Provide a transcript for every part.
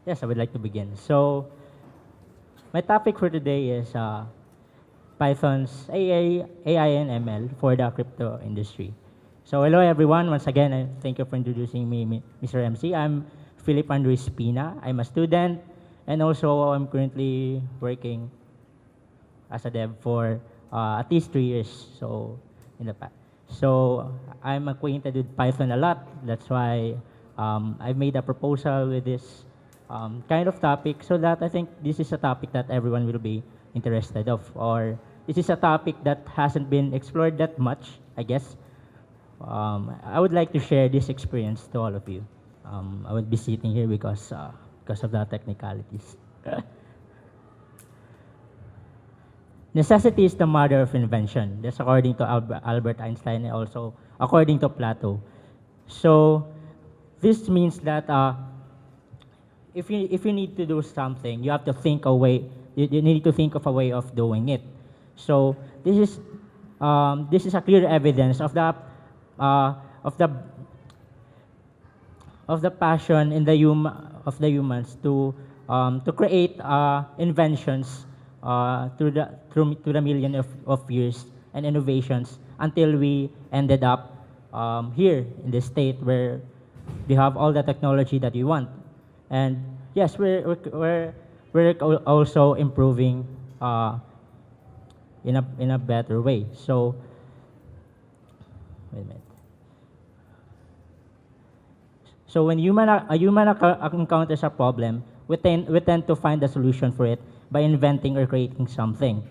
Yes, I would like to begin. So, my topic for today is Python's AI and ML for the crypto industry. So, hello everyone. Once again, thank you for introducing me, Mr. MC. I'm Phillip Espina. I'm a student, and also I'm currently working as a dev for at least 3 years. So, in the past. So, I'm acquainted with Python a lot. That's why I've made a proposal with this kind of topic, so that I think this is a topic that everyone will be interested of, or this is a topic that hasn't been explored that much, I guess. I would like to share this experience to all of you. I would be sitting here because of the technicalities. Necessity is the mother of invention. That's according to Albert Einstein, and also according to Plato. So this means that if you need to do something, you have to think a way. You need to think of a way of doing it. So this is a clear evidence of the passion in the humans to create inventions through the million of years and innovations until we ended up here in the state where we have all the technology that we want. And yes, we're also improving in a better way. So wait a minute. So when a human encounters a problem, we tend to find a solution for it by inventing or creating something.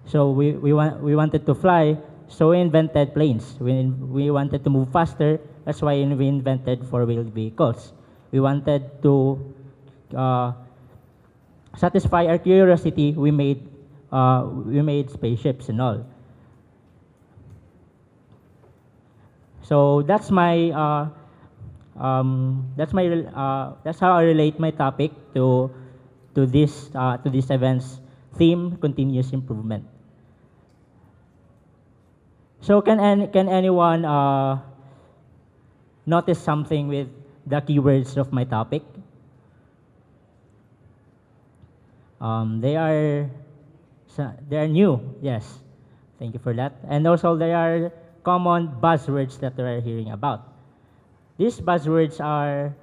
So we wanted to fly, so we invented planes. We wanted to move faster, that's why we invented four-wheeled vehicles. We wanted to satisfy our curiosity, we made spaceships and all. So that's how I relate my topic to this event's theme: continuous improvement. So can anyone notice something with the keywords of my topic? They are new. Yes, thank you for that. And also there are common buzzwords that we are hearing about. These buzzwords are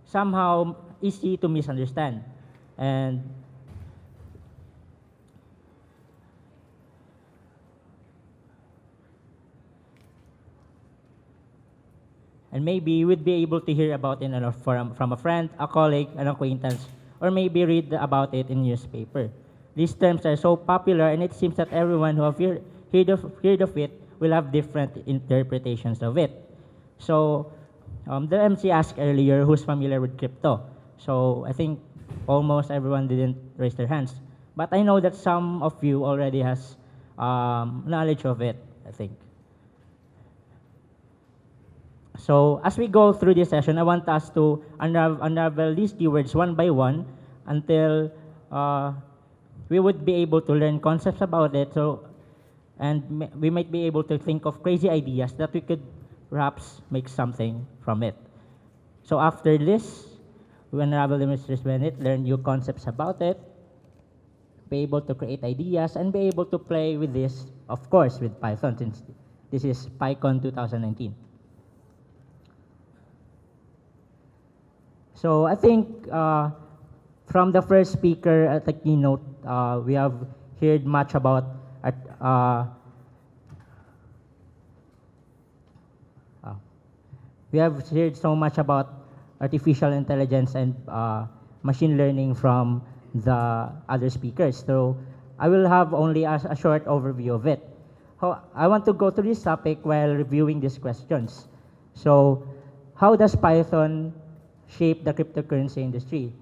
somehow easy to misunderstand, and maybe we'd be able to hear about it from a friend, a colleague, an acquaintance, or maybe read about it in newspaper. These terms are so popular, and it seems that everyone who have heard of it will have different interpretations of it. So the MC asked earlier who's familiar with crypto. So I think almost everyone didn't raise their hands. But I know that some of you already has knowledge of it, I think. So as we go through this session, I want us to unravel these keywords one by one until we would be able to learn concepts about it. And we might be able to think of crazy ideas that we could perhaps make something from it. So after this, we unravel the mysteries behind it, learn new concepts about it, be able to create ideas, and be able to play with this, of course, with Python, since this is PyCon 2019. So I think from the first speaker at the keynote, we have heard much about we have heard so much about artificial intelligence and machine learning from the other speakers. So I will have only a short overview of it. I want to go through this topic while reviewing these questions. So how does Python shape the cryptocurrency industry?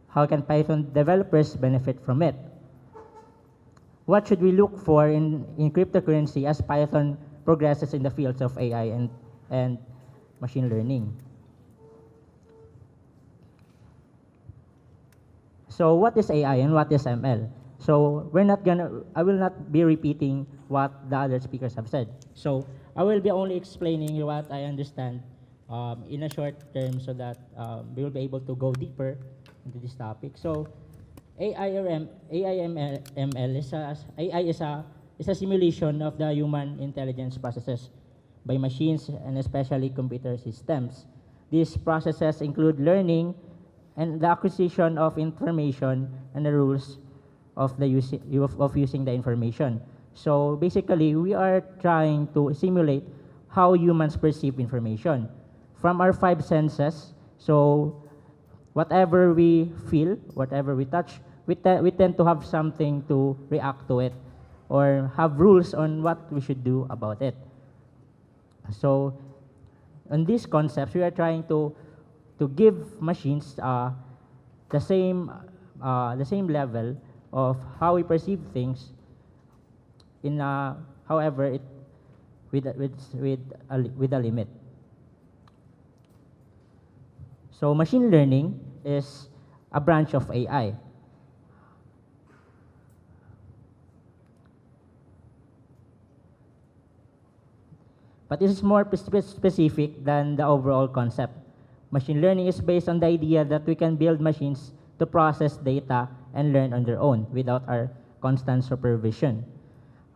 How can Python developers benefit from it? What should we look for in cryptocurrency as Python progresses in the fields of AI and machine learning? So what is AI and what is ML? So I will not be repeating what the other speakers have said. So I will be only explaining what I understand in a short term so that we will be able to go deeper into this topic. So AIML is is a simulation of the human intelligence processes by machines and especially computer systems. These processes include learning and the acquisition of information and the rules of using the information. So basically, we are trying to simulate how humans perceive information from our five senses. So whatever we feel, whatever we touch, we tend to have something to react to it or have rules on what we should do about it. So on these concepts, we are trying to give machines the same level of how we perceive things in however it with a limit. So machine learning is a branch of AI. But this is more specific than the overall concept. Machine learning is based on the idea that we can build machines to process data and learn on their own without our constant supervision.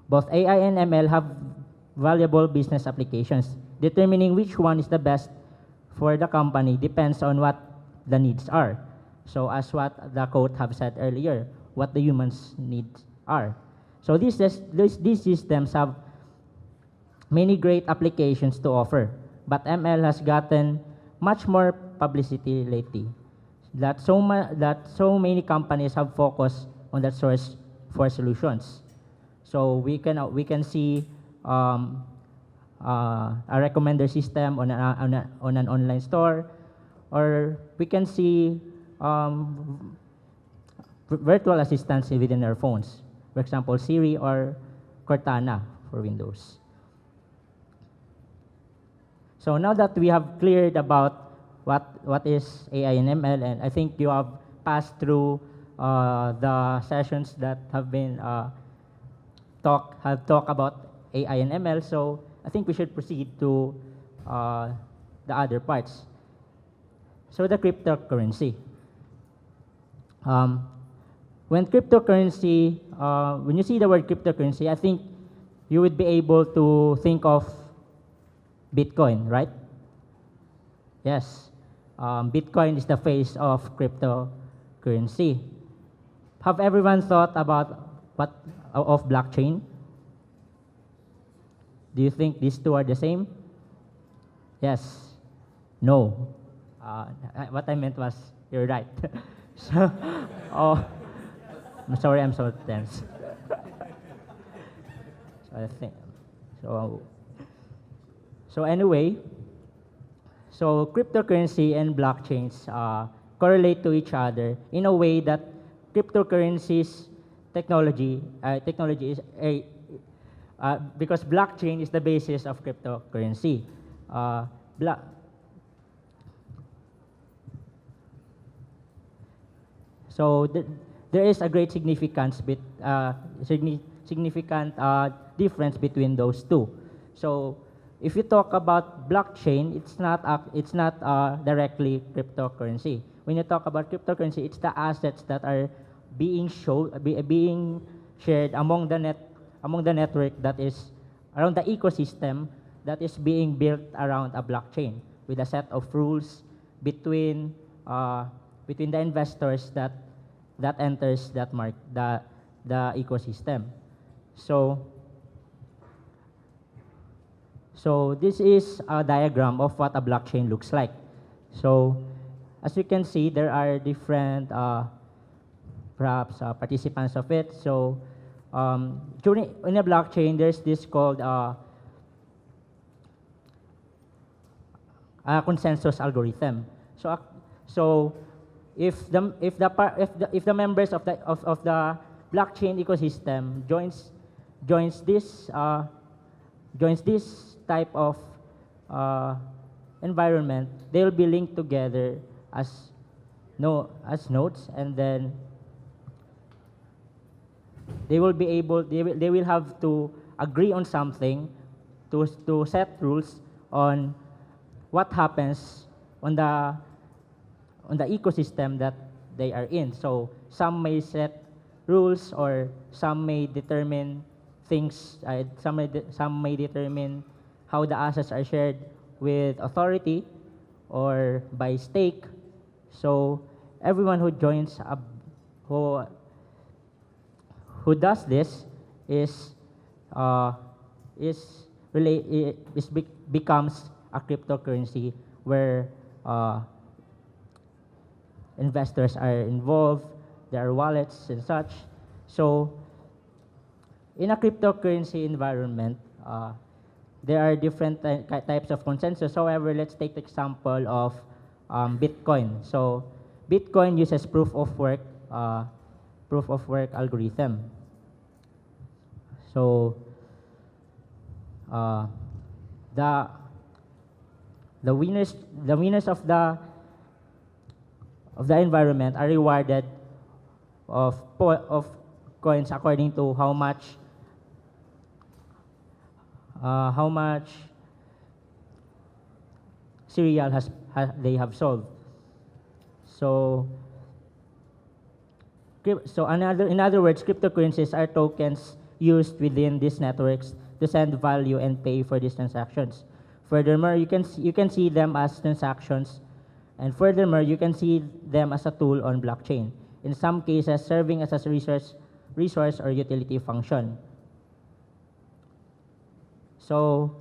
Both AI and ML have valuable business applications. Determining which one is the best for the company depends on what the needs are. So as what the quote have said earlier, what the humans' needs are. So these systems have many great applications to offer, but ML has gotten much more publicity lately. That so many companies have focused on that source for solutions. So we can see a recommender system on an online store, or we can see virtual assistants within our phones. For example, Siri or Cortana for Windows. So now that we have cleared about what is AI and ML, and I think you have passed through the sessions that have been talk about AI and ML, so I think we should proceed to the other parts. So the cryptocurrency. When you see the word cryptocurrency, I think you would be able to think of Bitcoin, right? Yes. Bitcoin is the face of cryptocurrency. Have everyone thought about of blockchain? Do you think these two are the same? Yes. No. What I meant was you're right. So, I'm sorry, I'm so tense. So I think so anyway, so cryptocurrency and blockchains correlate to each other in a way that cryptocurrency's technology is because blockchain is the basis of cryptocurrency. So there is a great significant difference between those two. So if you talk about blockchain, it's not directly cryptocurrency. When you talk about cryptocurrency, it's the assets that are being shared among the network that is around the ecosystem that is being built around a blockchain with a set of rules between the investors that enters the ecosystem. So this is a diagram of what a blockchain looks like. So as you can see, there are different participants of it. So in a blockchain, there's this called a consensus algorithm. So if the members of the blockchain ecosystem joins this type of environment, they will be linked together as nodes, and then they will have to agree on something to set rules on what happens on the ecosystem that they are in. So some may set rules, or some may determine things. Some may determine how the assets are shared with authority or by stake. So everyone who joins who who does this is uh, becomes a cryptocurrency where investors are involved, there are wallets and such. So in a cryptocurrency environment, there are different types of consensus. However, let's take the example of Bitcoin. So Bitcoin uses proof of work algorithm. So the winners of the environment are rewarded of coins according to how much serial they have solved. So in other words, cryptocurrencies are tokens used within these networks to send value and pay for these transactions. Furthermore, you can see them as transactions, and furthermore, you can see them as a tool on blockchain. In some cases, serving as a resource or utility function. So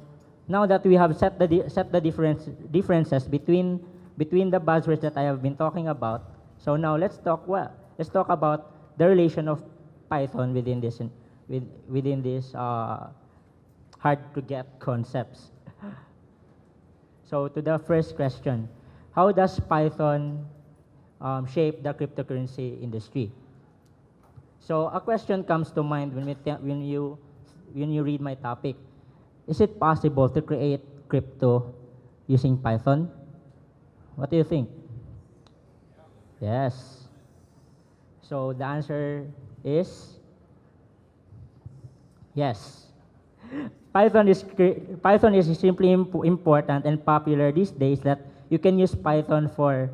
now that we have set the differences between the buzzwords that I have been talking about, so now let's talk about the relation of Python within this hard to get concepts. So to the first question, how does Python shape the cryptocurrency industry? So a question comes to mind when you read my topic. Is it possible to create crypto using Python? What do you think? Yes. So the answer is yes. Python is simply important and popular these days that you can use Python for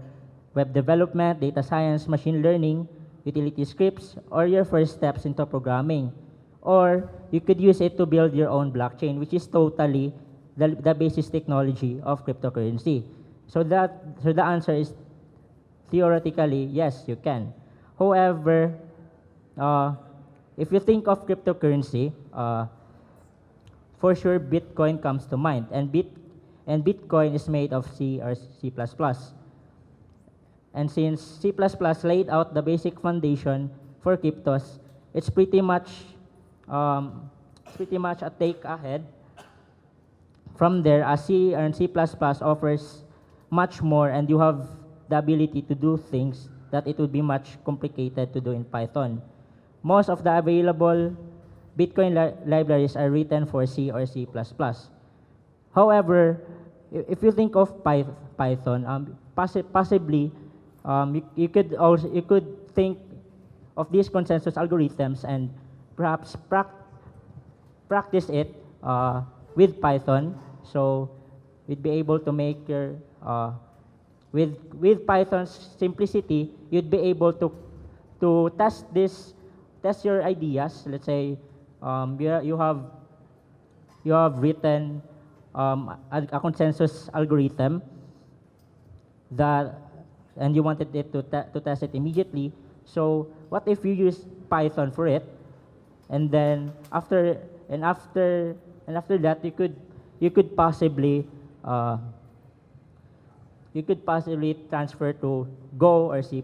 web development, data science, machine learning, utility scripts, or your first steps into programming. Or you could use it to build your own blockchain, which is totally the basis technology of cryptocurrency. So the answer is theoretically yes, you can. However, if you think of cryptocurrency, for sure Bitcoin comes to mind, and Bitcoin is made of C or C++. And since C++ laid out the basic foundation for cryptos, it's pretty much a take ahead. From there, C and C++ offers much more, and you have the ability to do things that it would be much complicated to do in Python. Most of the available Bitcoin libraries are written for C or C++. However, if you think of Python, possibly you could think of these consensus algorithms and perhaps practice it with Python. So you'd be able to make your with Python's simplicity, you'd be able to test your ideas. Let's say you have written a consensus algorithm and you wanted it to test it immediately. So what if you use Python for it, and then after that you could possibly transfer to Go or C++.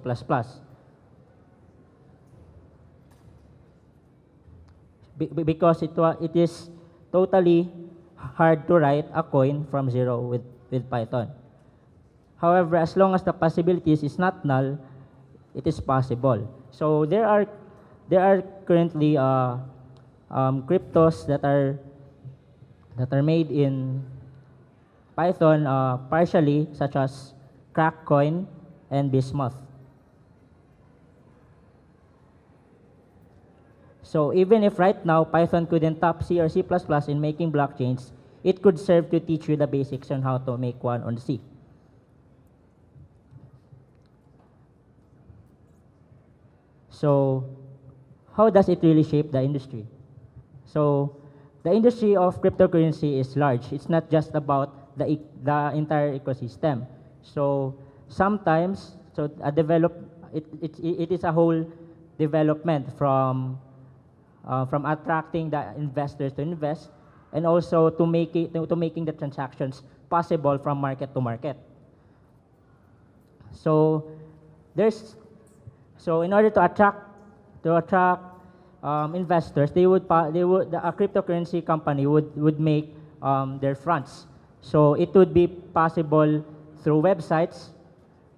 Because it is totally hard to write a coin from zero with Python. However, as long as the possibilities is not null, it is possible. So there are currently cryptos that are made in Python partially, such as Crackcoin and Bismuth. So even if right now Python couldn't top C or C++ in making blockchains, it could serve to teach you the basics on how to make one on C. So how does it really shape the industry? So the industry of cryptocurrency is large. It's not just about the entire ecosystem. So sometimes, so it is a whole development from attracting the investors to invest, and also to making the transactions possible from market to market. So in order to attract investors, a cryptocurrency company would make their fronts. So it would be possible through websites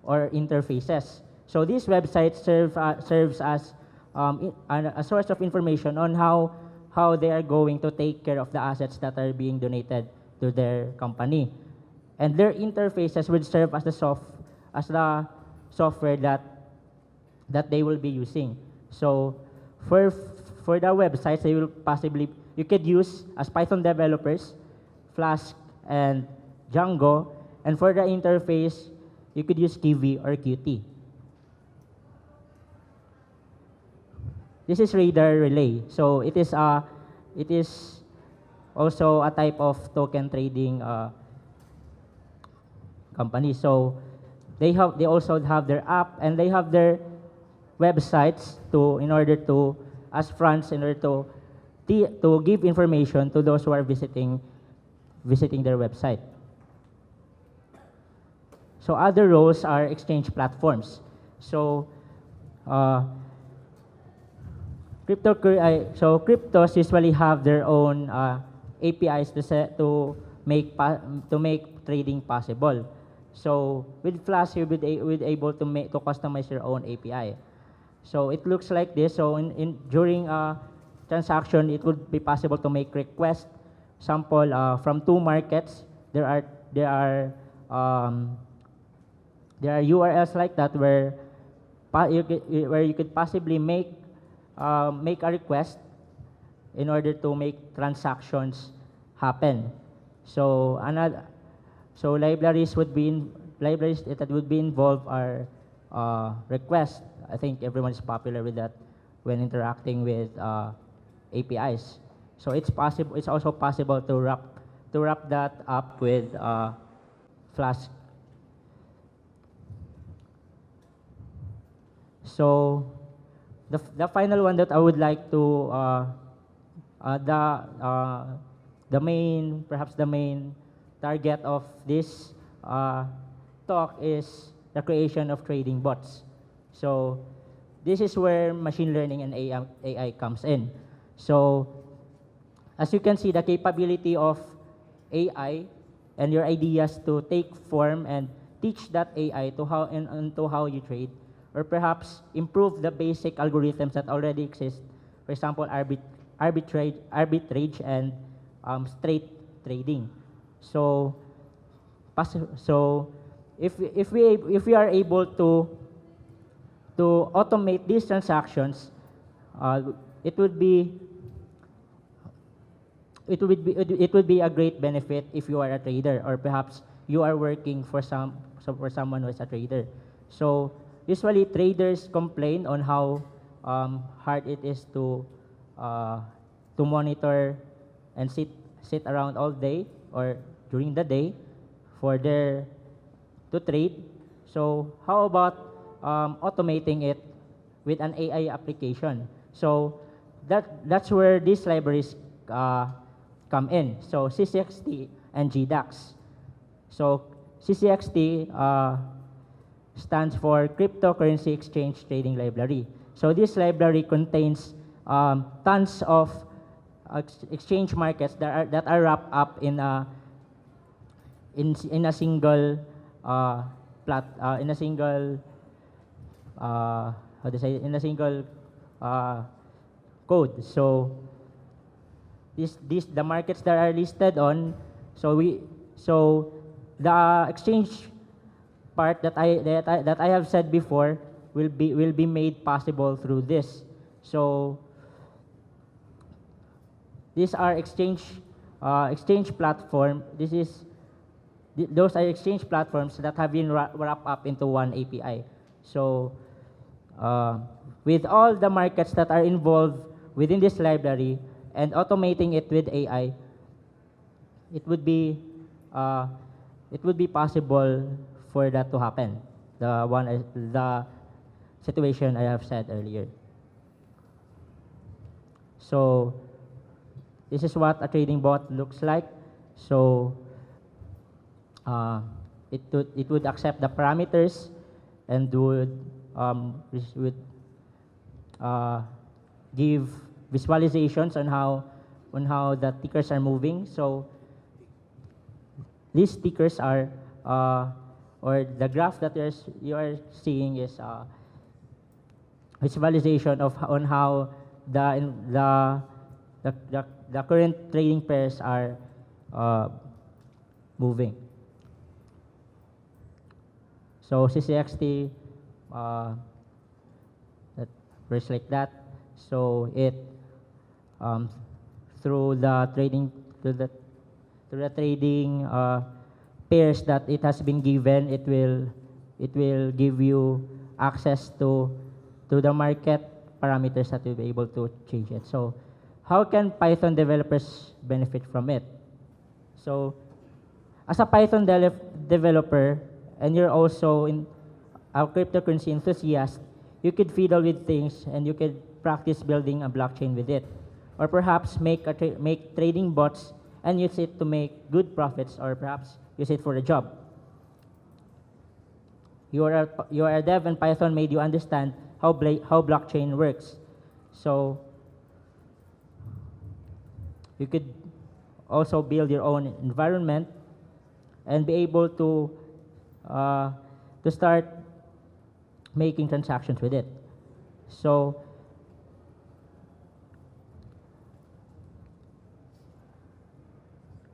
or interfaces. So these websites serves as a source of information on how they are going to take care of the assets that are being donated to their company, and their interfaces would serve as the software that they will be using. So for the websites, you could use as Python developers, Flask and Django, and for the interface, you could use Kiwi or Qt. This is Radar Relay. So it is also a type of token trading company. So they also have their app, and they have their websites as fronts in order to give information to those who are visiting their website. So other roles are exchange platforms. So cryptos usually have their own APIs to make trading possible. So with Flask, you'll be able to customize your own API. So it looks like this. So during a transaction, it would be possible to make requests. Sample from two markets. There are URLs like that where you could possibly make a request in order to make transactions happen. So libraries that would be involved are request. I think everyone is popular with that when interacting with APIs. So it's also possible to wrap that up with Flask. So the final one that I would like to perhaps the main target of this talk is the creation of trading bots. So this is where machine learning and AI comes in. So as you can see, the capability of AI and your ideas to take form and teach that AI to how you trade, or perhaps improve the basic algorithms that already exist. For example, arbitrage and straight trading. So if we are able to automate these transactions, it would be a great benefit if you are a trader, or perhaps you are working for someone who is a trader. So usually traders complain on how hard it is to monitor and sit around all day or during the day to trade. So how about automating it with an AI application? So that's where these libraries come in. So CCXT and GDAX. So CCXT stands for Cryptocurrency Exchange Trading Library. So this library contains tons of exchange markets that are wrapped up in a single code. So the markets that are listed on. So the exchange part that I have said before will be made possible through this. So these are exchange exchange platform. Those are exchange platforms that have been wrapped up into one API. So with all the markets that are involved within this library and automating it with AI, it would be possible for that to happen. The situation I have said earlier. So this is what a trading bot looks like. So it would accept the parameters and would give visualizations on how the tickers are moving. So these tickers are or the graph that you are seeing is visualization on how the current trading pairs are moving. So CCXT that works like that. So it through the trading pairs that it has been given, it will give you access to the market parameters that you'll be able to change it. So how can Python developers benefit from it? So as a Python developer, and you're also a cryptocurrency enthusiast, you could fiddle with things and you could practice building a blockchain with it. Or perhaps make trading bots and use it to make good profits, or perhaps use it for a job. You are a dev, and Python made you understand how blockchain works. So you could also build your own environment and be able to start making transactions with it. So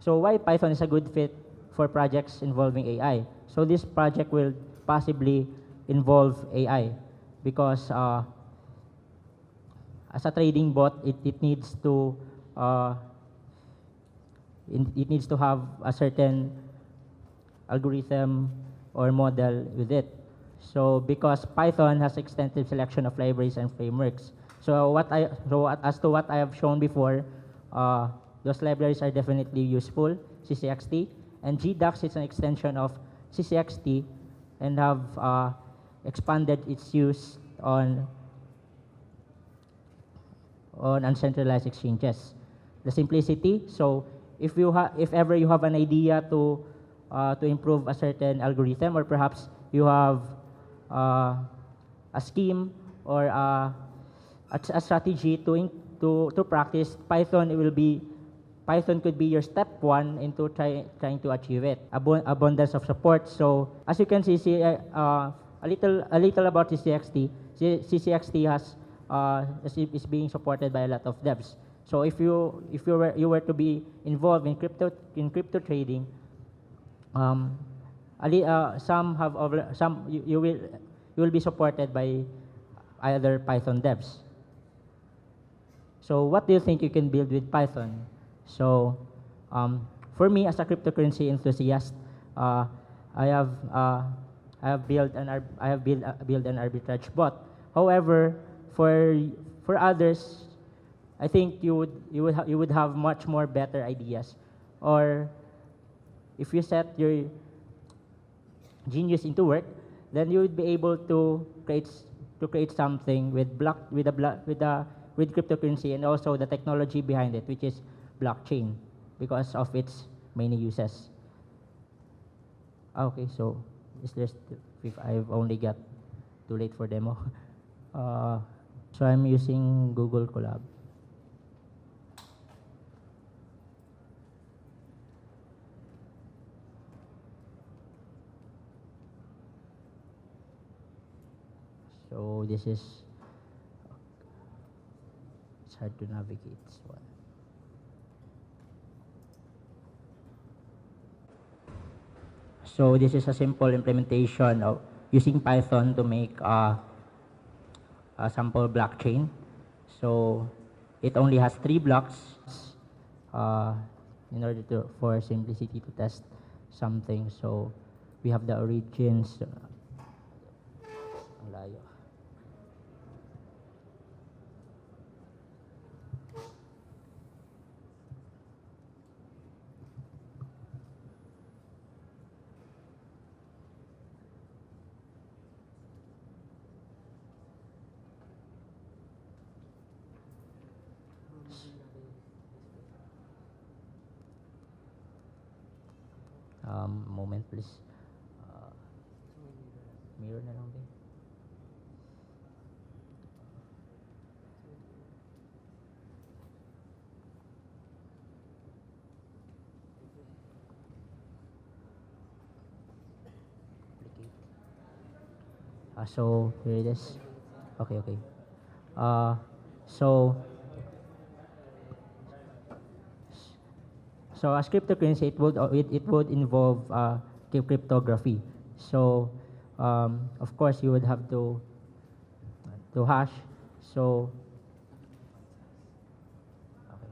why Python is a good fit for projects involving AI? So this project will possibly involve AI because as a trading bot, it needs to have a certain algorithm or model with it. So because Python has extensive selection of libraries and frameworks. So as to what I have shown before, those libraries are definitely useful. CCXT and GDAX is an extension of CCXT and have expanded its use on uncentralized exchanges. The simplicity. So if ever you have an idea to improve a certain algorithm, or perhaps you have a scheme or a strategy to practice, Python could be your step one into trying to achieve it. Abundance of support. So as you can see, a little about CCXT. CCXT is being supported by a lot of devs. So if you were to be involved in crypto trading, you will be supported by other Python devs. So what do you think you can build with Python? So for me, as a cryptocurrency enthusiast, I have built an arbitrage bot. However, for others, I think you would have much more better ideas. Or if you set your genius into work, then you would be able to create something with cryptocurrency and also the technology behind it, which is blockchain, because of its many uses. Okay, so if I've only got too late for demo. So I'm using Google Colab. So this is, it's hard to navigate this one. So this is a simple implementation of using Python to make a sample blockchain. So it only has 3 blocks. in order for simplicity to test something. So we have the origins. Ang layo. Moment please. Mirror na lang din. So here it is. Okay. So as cryptocurrency, it would involve cryptography. So of course you would have to hash. So okay.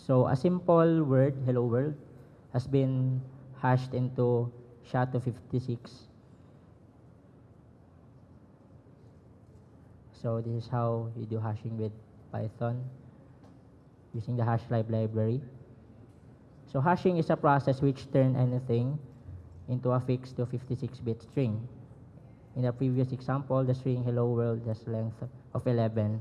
So a simple word, hello world, has been hashed into SHA-256. So this is how you do hashing with Python using the hash library. So hashing is a process which turns anything into a fixed 256-bit string. In the previous example, the string hello world has length of 11.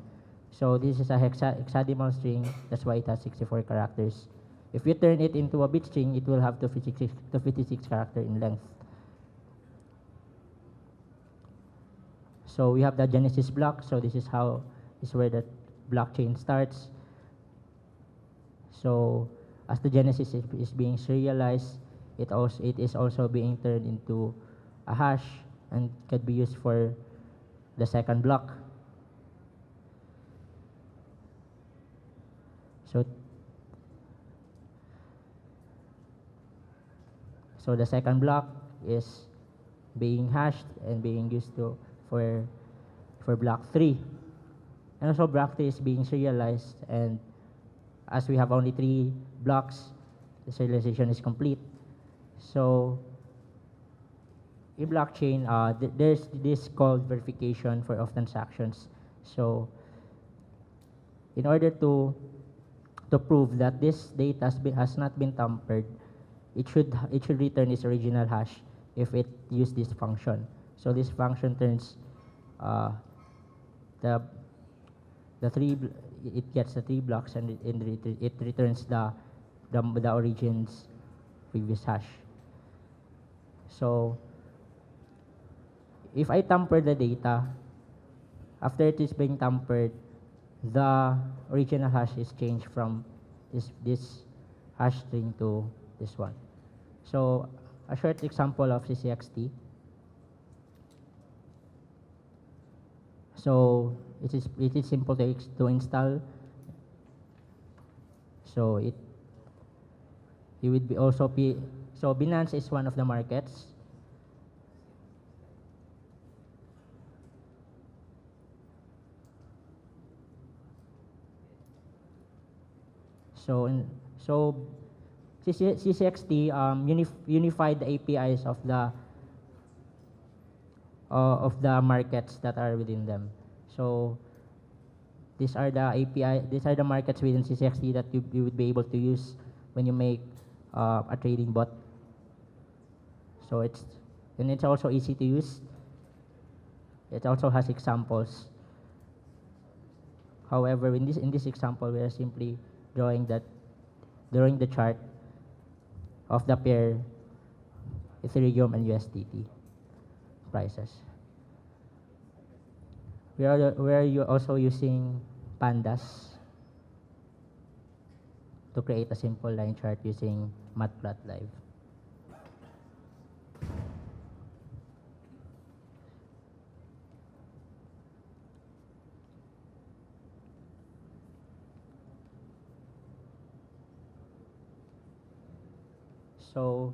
So this is a hexadecimal string, that's why it has 64 characters. If you turn it into a bit string, it will have 256 character in length. So we have the genesis block. So this is where the blockchain starts. So as the genesis is being serialized, it is also being turned into a hash and can be used for the second block. So the second block is being hashed and being used for block 3. And also block 3 is being serialized, and as we have only 3 blocks, the serialization is complete. So in blockchain, there's this called verification for of transactions. So in order to prove that this data has not been tampered, it should return its original hash if it used this function. So this function turns it gets the 3 blocks, and it returns the origin's previous hash. So if I tamper the data, after it is being tampered, the original hash is changed from this hash string to this one. So a short example of CCXT. So it is simple to install. So you would be also so Binance is one of the markets. So CCXT unified the APIs of the markets that are within them. So these are the markets within CCXT that you would be able to use when you make a trading bot. So it's also easy to use. It also has examples. However, in this example, we are simply drawing the chart of the pair Ethereum and USDT prices. We are also using pandas to create a simple line chart using Matplotlib. So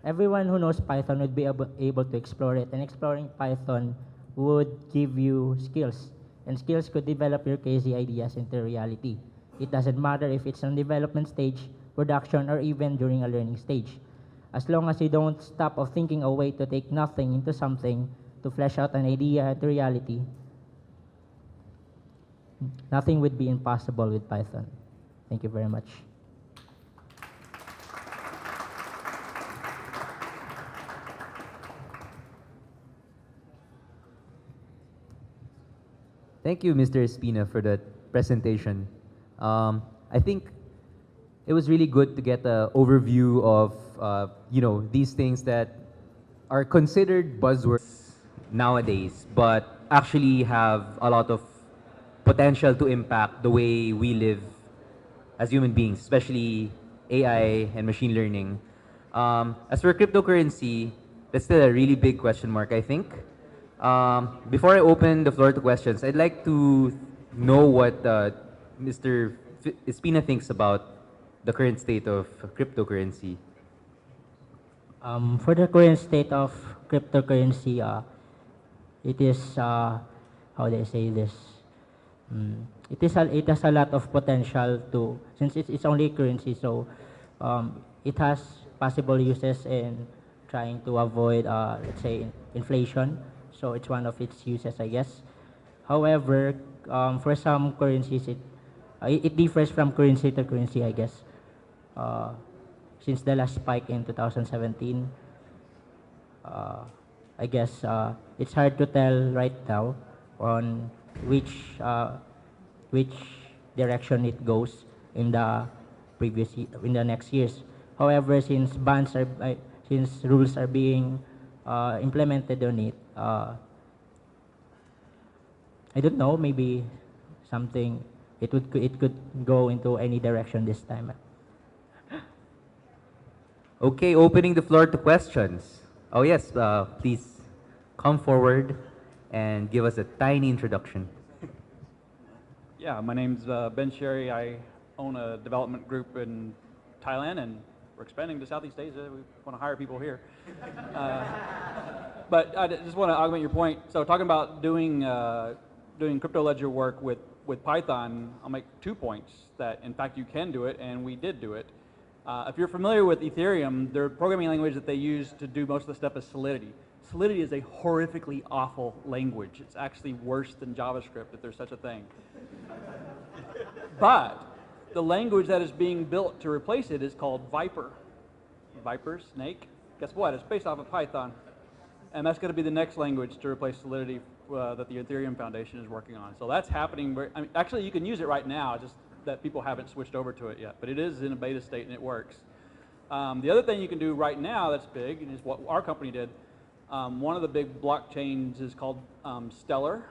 everyone who knows Python would be able to explore it, and exploring Python would give you skills, and skills could develop your crazy ideas into reality. It doesn't matter if it's on development stage, production, or even during a learning stage. As long as you don't stop of thinking a way to take nothing into something, to flesh out an idea into reality, nothing would be impossible with Python. Thank you very much. Thank you, Mr. Espina, for that presentation. I think it was really good to get an overview of these things that are considered buzzwords nowadays, but actually have a lot of potential to impact the way we live as human beings, especially AI and machine learning. As for cryptocurrency, that's still a really big question mark, I think. Before I open the floor to questions, I'd like to know what Mr. Espina thinks about the current state of cryptocurrency. For the current state of cryptocurrency, it is, how do I say this? It has a lot of potential to, since it's only currency, so it has possible uses in trying to avoid, let's say, inflation. So it's one of its uses, I guess. However, for some currencies, it differs from currency to currency, I guess. Since the last spike in 2017, I guess it's hard to tell right now on which direction it goes in the in the next years. However, since since rules are being implemented on it, I don't know, maybe something it could go into any direction this time. Okay, opening the floor to questions. Oh yes, please come forward and give us a tiny introduction. Yeah, my name's Ben Sherry. I own a development group in Thailand, and we're expanding to Southeast Asia. We want to hire people here. But I just want to augment your point. So talking about doing crypto ledger work with Python, I'll make 2 points that in fact you can do it, and we did do it. If you're familiar with Ethereum, their programming language that they use to do most of the stuff is Solidity. Solidity is a horrifically awful language. It's actually worse than JavaScript, if there's such a thing. But the language that is being built to replace it is called Viper. Viper, snake. Guess what? It's based off of Python. And that's going to be the next language to replace Solidity that the Ethereum Foundation is working on. So that's happening. Actually, you can use it right now, just that people haven't switched over to it yet. But it is in a beta state and it works. The other thing you can do right now that's big, and is what our company did, one of the big blockchains is called Stellar,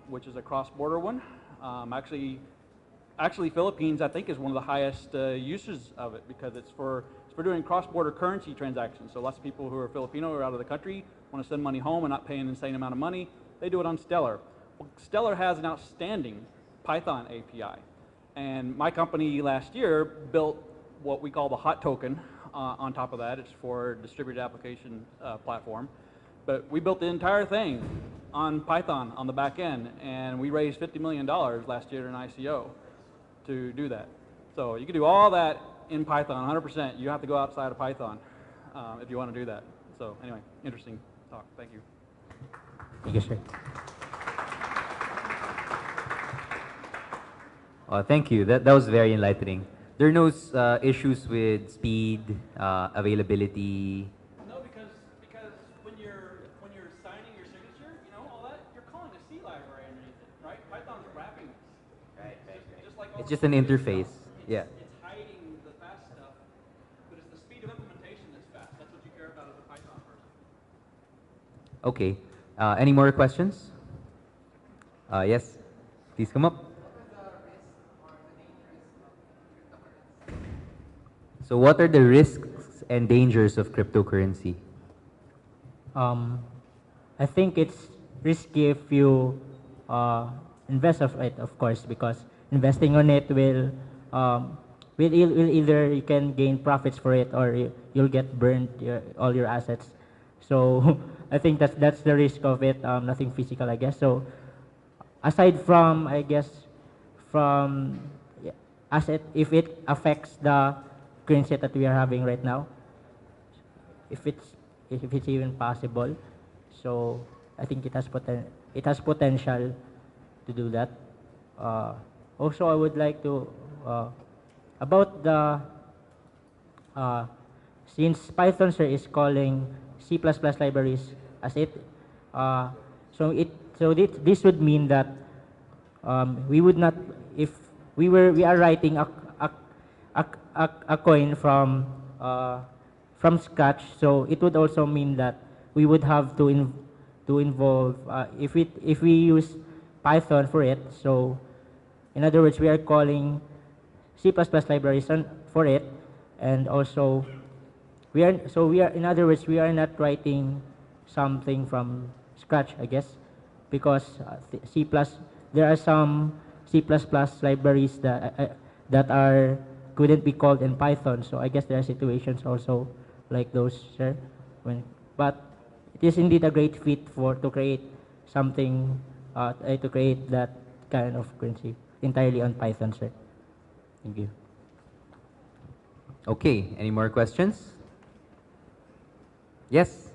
which is a cross-border one. Actually, Philippines, I think, is one of the highest uses of it because it's for doing cross-border currency transactions. So lots of people who are Filipino or out of the country want to send money home and not pay an insane amount of money. They do it on Stellar. Well, Stellar has an outstanding Python API. And my company last year built what we call the hot token on top of that. It's for distributed application platform. But we built the entire thing on Python on the back end, and we raised $50 million last year in ICO to do that. So you can do all that in Python 100%. You don't have to go outside of Python if you want to do that. So anyway, interesting talk. Thank you. Thank you, sir. Thank you. That was very enlightening. There are no issues with speed, availability. No, because when you're signing your signature, all that, you're calling a C library underneath it, right? Python's wrapping this. Right. Just like It's just an interface. Yeah. It's hiding the fast stuff, but it's the speed of implementation that's fast. That's what you care about as a Python person. Okay. Any more questions? Yes. Please come up. So what are the risks and dangers of cryptocurrency? I think it's risky if you invest of it, of course, because investing on it will will either you can gain profits for it or you'll get burned all your assets. So I think that's the risk of it. Nothing physical, I guess. So aside from, I guess, from asset, if it affects the currency that we are having right now, if it's even possible, so I think it has potential to do that. Also, I would like to about the since Python sir is calling C++ libraries as it, uh, this would mean that we would not, if we are writing a coin from scratch, so it would also mean that we would have to involve if we use Python for it. So in other words, we are calling C++ libraries for it, and also we are in other words, we are not writing something from scratch, I guess, because there are some C++ libraries that are couldn't be called in Python. So I guess there are situations also like those, sir. But it is indeed a great fit to create something to create that kind of currency entirely on Python, sir. Thank you. Okay, any more questions? Yes?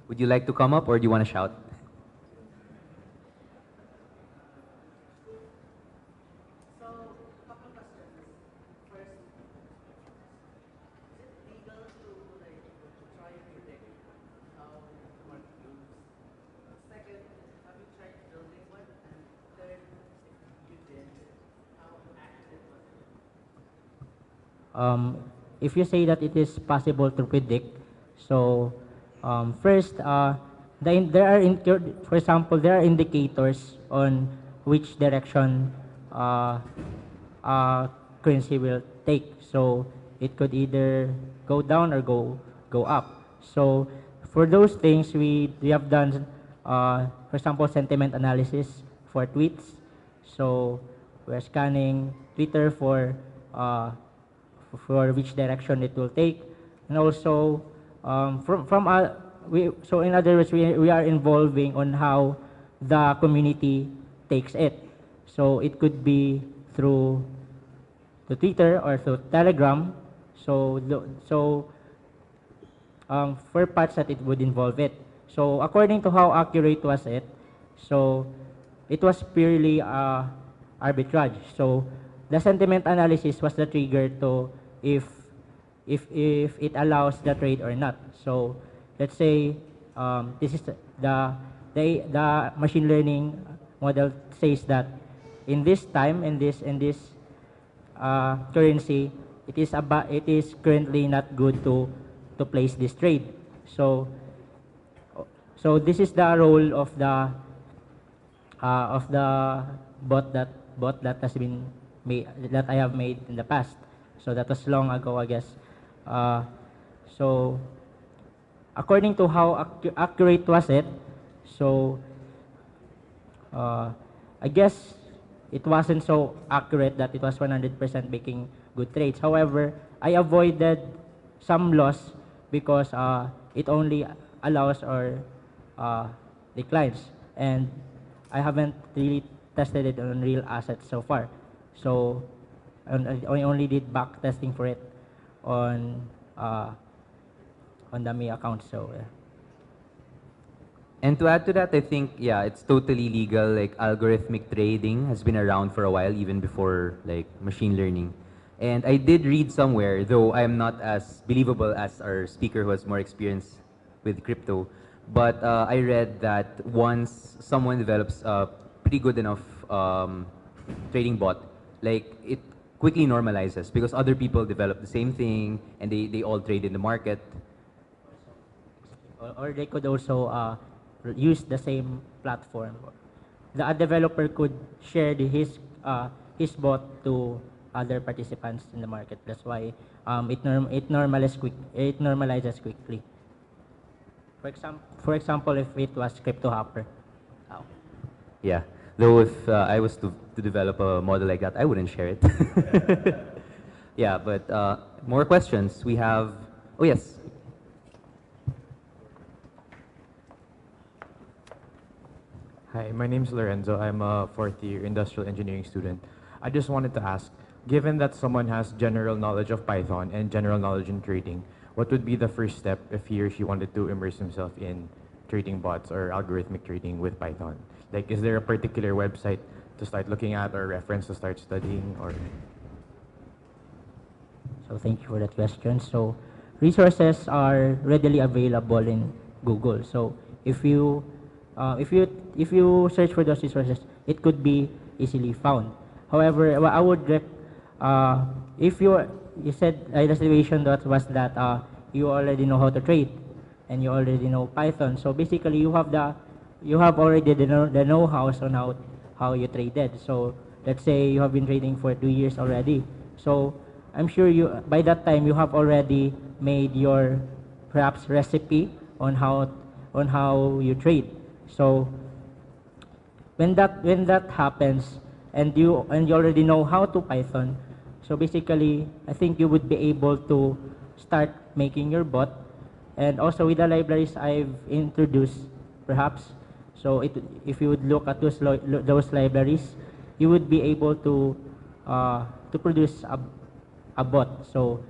Would you like to come up or do you want to shout? If you say that it is possible to predict, so first, for example, there are indicators on which direction currency will take. So it could either go down or go up. So for those things, we have done, for example, sentiment analysis for tweets. So we're scanning Twitter for which direction it will take, and also so in other words, we are involving on how the community takes it. So it could be through the Twitter or through Telegram. So for parts that it would involve it. So according to how accurate was it, so it was purely arbitrage. So the sentiment analysis was the trigger to if it allows the trade or not. So let's say this is the machine learning model says that in this time in this currency it is currently not good to place this trade. So this is the role of the bot that has been made, that I have made in the past. So that was long ago, I guess. So according to how accurate was it, so I guess it wasn't so accurate that it was 100% making good trades. However, I avoided some loss because it only allows or declines, and I haven't really tested it on real assets so far. So I only did back testing for it on dummy accounts. So And to add to that, I think, yeah, it's totally legal. Like, algorithmic trading has been around for a while, even before, like, machine learning. And I did read somewhere, though I am not as believable as our speaker who has more experience with crypto, but I read that once someone develops a pretty good enough trading bot, like, it quickly normalizes because other people develop the same thing and they all trade in the market. or they could also use the same platform. A developer could share his bot to other participants in the market. That's why it normalizes quickly. For example, if it was crypto hopper. Yeah, though if I was to develop a model like that, I wouldn't share it. Yeah, but more questions. We have. Oh yes. Hi, my name is Lorenzo. I'm a fourth year industrial engineering student. I just wanted to ask, given that someone has general knowledge of Python and general knowledge in trading, what would be the first step if he or she wanted to immerse himself in trading bots or algorithmic trading with Python? Like, is there a particular website to start looking at or reference to start studying or? So thank you for that question. So resources are readily available in Google. So if you if you search for those resources, it could be easily found. However, I would if you said the situation that was that you already know how to trade and you already know Python. So basically, you have already the know-hows on how you traded. So let's say you have been trading for 2 years already. So I'm sure you by that time you have already made your perhaps recipe on how you trade. So when that happens and you already know how to Python, so basically I think you would be able to start making your bot, and also with the libraries I've introduced perhaps. So if you would look at those libraries, you would be able to produce a bot. So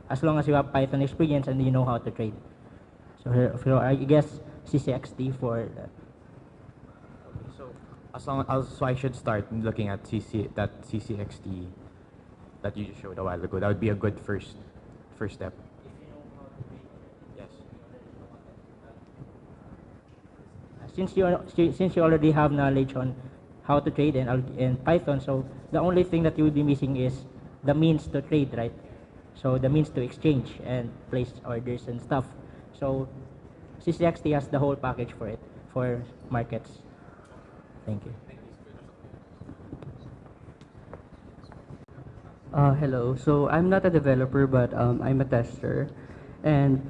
as long as you have Python experience and you know how to trade. So I guess CCXD for that. So so I should start looking at CCXT that you just showed a while ago. That would be a good first step. Yes. Since you already have knowledge on how to trade and Python, so the only thing that you would be missing is the means to trade, right? So the means to exchange and place orders and stuff. So CCXT has the whole package for it for markets. Thank you. Hello. So I'm not a developer, but I'm a tester. And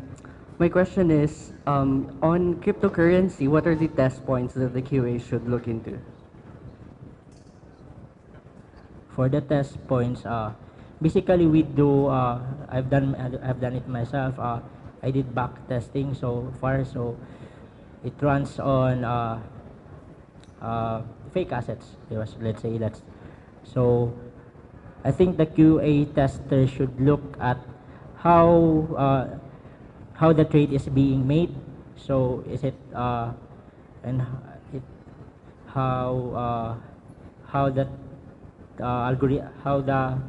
my question is, on cryptocurrency, what are the test points that the QA should look into? For the test points, basically we do. I've done it myself. I did back testing so far, so it runs on fake assets. Let's say that's so. I think the QA tester should look at how uh, how the trade is being made. So is it and it how that algorithm how the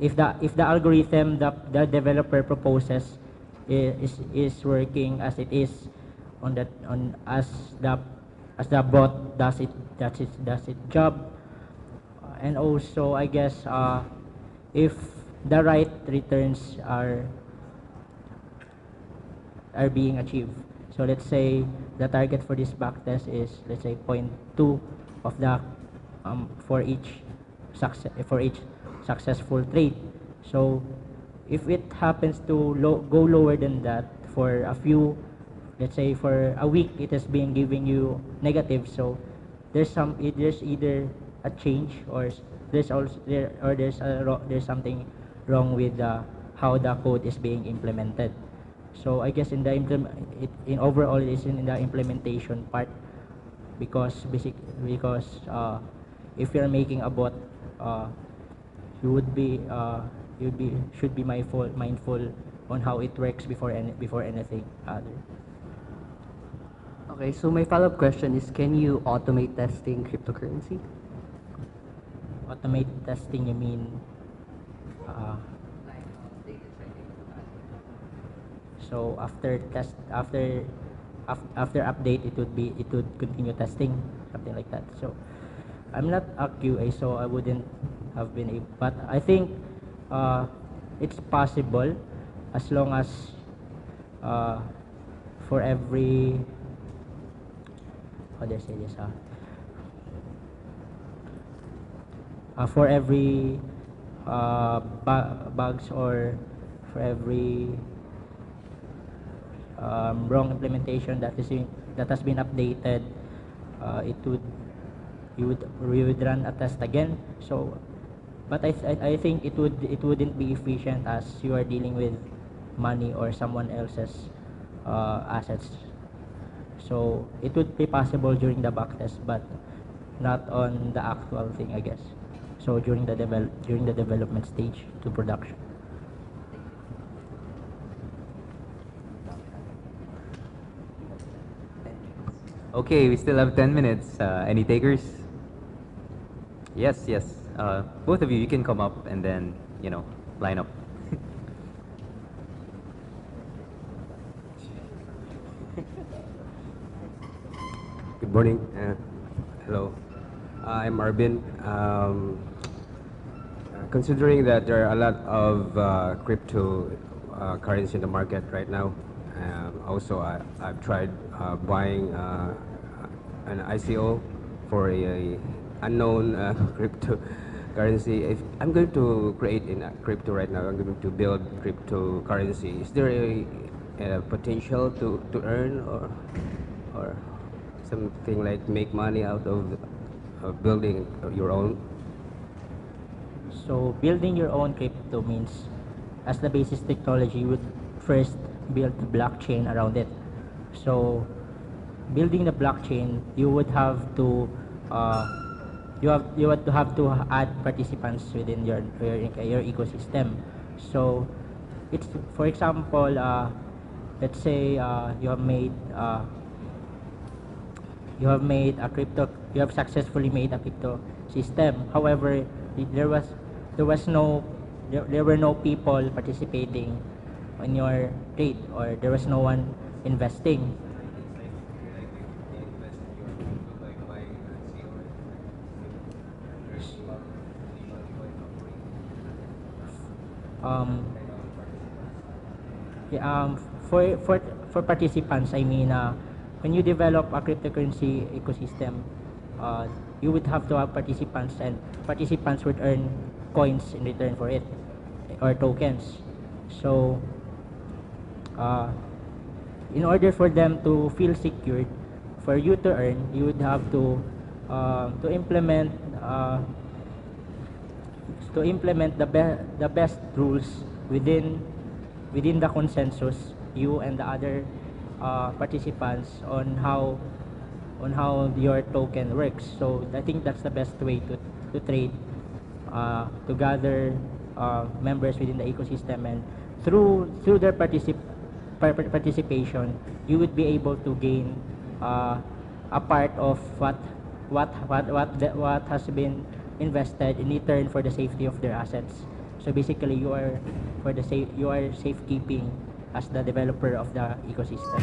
if the algorithm the developer proposes is working as it is on that on as the bot does its job. And also I guess if the right returns are being achieved. So let's say the target for this backtest is, let's say, point 0.2 of the for each successful trade. So if it happens to go lower than that for a few, let's say for a week, it has been giving you negative. So there's either a change or there's something wrong with how the code is being implemented. So I guess in overall it is in the implementation part, because if you're making a bot, you would be should be mindful on how it works before anything other. Okay, so my follow-up question is, can you automate testing cryptocurrency? Automate testing, you mean? So after update, it would continue testing, something like that. So I'm not a QA, so I wouldn't have been able, but I think it's possible, as long as uh, for every how do I say this for every bugs, or for every wrong implementation that has been updated, it would we would run a test again. So but I think it wouldn't be efficient as you are dealing with money or someone else's assets. So it would be possible during the backtest, but not on the actual thing, I guess. So during the development stage to production. Okay, we still have 10 minutes. Any takers? Yes, yes. Both of you, you can come up and then, line up. Good morning. Hello. I'm Arvin. Considering that there are a lot of crypto currency in the market right now, also I've tried buying an ICO for a unknown cryptocurrency. If I'm going to create in a crypto right now, I'm going to build cryptocurrency. Is there a potential to earn or something like make money out of building your own? So building your own crypto means, as the basis technology, you would first build the blockchain around it. So building the blockchain, you would have to add participants within your ecosystem. So it's, for example, let's say you have successfully made a crypto system. However, there were no people participating in your trade, or there was no one investing. For participants, I mean, when you develop a cryptocurrency ecosystem, you would have to have participants, and participants would earn coins in return for it, or tokens. So in order for them to feel secured, for you to earn, you would have to implement the best rules within the consensus, you and the other participants, on how your token works. So I think that's the best way to trade, to gather members within the ecosystem, and through their participation, you would be able to gain a part of what has been invested in return for the safety of their assets. So basically, you are safekeeping as the developer of the ecosystem.